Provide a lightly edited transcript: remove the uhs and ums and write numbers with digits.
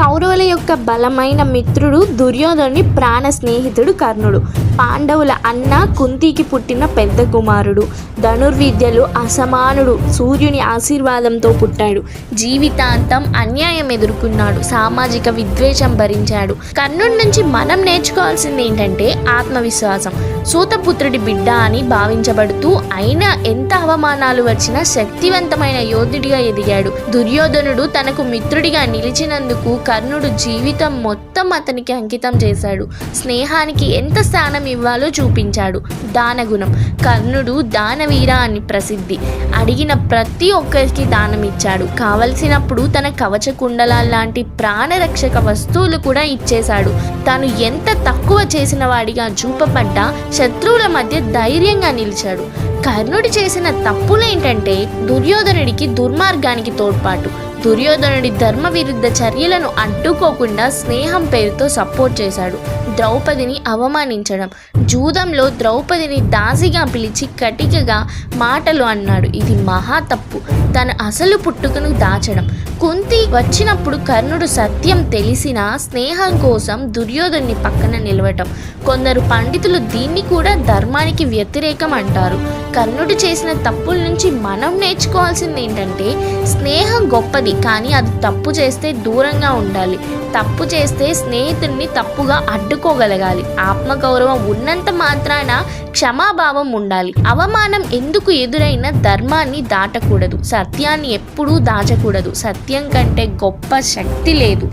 కౌరవుల యొక్క బలమైన మిత్రుడు దుర్యోధనుని ప్రాణ స్నేహితుడు కర్ణుడు. పాండవుల అన్న, కుంతికి పుట్టిన పెద్ద కుమారుడు. ధనుర్విద్యలో అసమానుడు. సూర్యుని ఆశీర్వాదంతో పుట్టాడు. జీవితాంతం అన్యాయం ఎదుర్కొన్నాడు. సామాజిక విద్వేషం భరించాడు. కర్ణుడి నుంచి మనం నేర్చుకోవాల్సింది ఏంటంటే ఆత్మవిశ్వాసం. సూతపుత్రుడి బిడ్డ అని భావించబడుతూ అయినా ఎంత అవమానాలు వచ్చినా శక్తివంతమైన యోధుడిగా ఎదిగాడు. దుర్యోధనుడు తనకు మిత్రుడిగా నిలిచినందుకు కర్ణుడు జీవితం మొత్తం అతనికి అంకితం చేశాడు. స్నేహానికి ఎంత స్థానం ఇవ్వాలో చూపించాడు. దానగుణం. కర్ణుడు దానవీర అని ప్రసిద్ధి. అడిగిన ప్రతి ఒక్కరికి దానం ఇచ్చాడు. కావలసినప్పుడు తన కవచ కుండలాల లాంటి ప్రాణరక్షక వస్తువులు కూడా ఇచ్చేశాడు. తాను ఎంత తక్కువ చేసిన వాడిగా చూపబడ్డా శత్రువుల మధ్య ధైర్యంగా నిలిచాడు. కర్ణుడు చేసిన తప్పులేంటంటే దుర్యోధనుడికి దుర్మార్గానికి తోడ్పాటు. దుర్యోధనుడి ధర్మ విరుద్ధ చర్యలను అడ్డుకోకుండా స్నేహం పేరుతో సపోర్ట్ చేశాడు. ద్రౌపదిని అవమానించడం. జూదంలో ద్రౌపదిని దాసిగా పిలిచి కటికగా మాటలు అన్నాడు. ఇది మహా తప్పు. తన అసలు పుట్టుకను దాచడం. కుంతి వచ్చినప్పుడు కర్ణుడు సత్యం తెలిసినా స్నేహం కోసం దుర్యోధనుని పక్కన నిలవటం. కొందరు పండితులు దీన్ని కూడా ధర్మానికి వ్యతిరేకం అంటారు. కర్ణుడు చేసిన తప్పుల నుంచి మనం నేర్చుకోవాల్సింది ఏంటంటే స్నేహం గొప్పది, కానీ అది తప్పు చేస్తే దూరంగా ఉండాలి. తప్పు చేస్తే స్నేహితుడిని తప్పుగా అడ్డుకోగలగాలి. ఆత్మగౌరవం ఉన్నంత మాత్రాన క్షమాభావం ఉండాలి. అవమానం ఎందుకు ఎదురైనా ధర్మాన్ని దాటకూడదు. సత్యాన్ని ఎప్పుడూ దాచకూడదు. సత్యం కంటే గొప్ప శక్తి లేదు.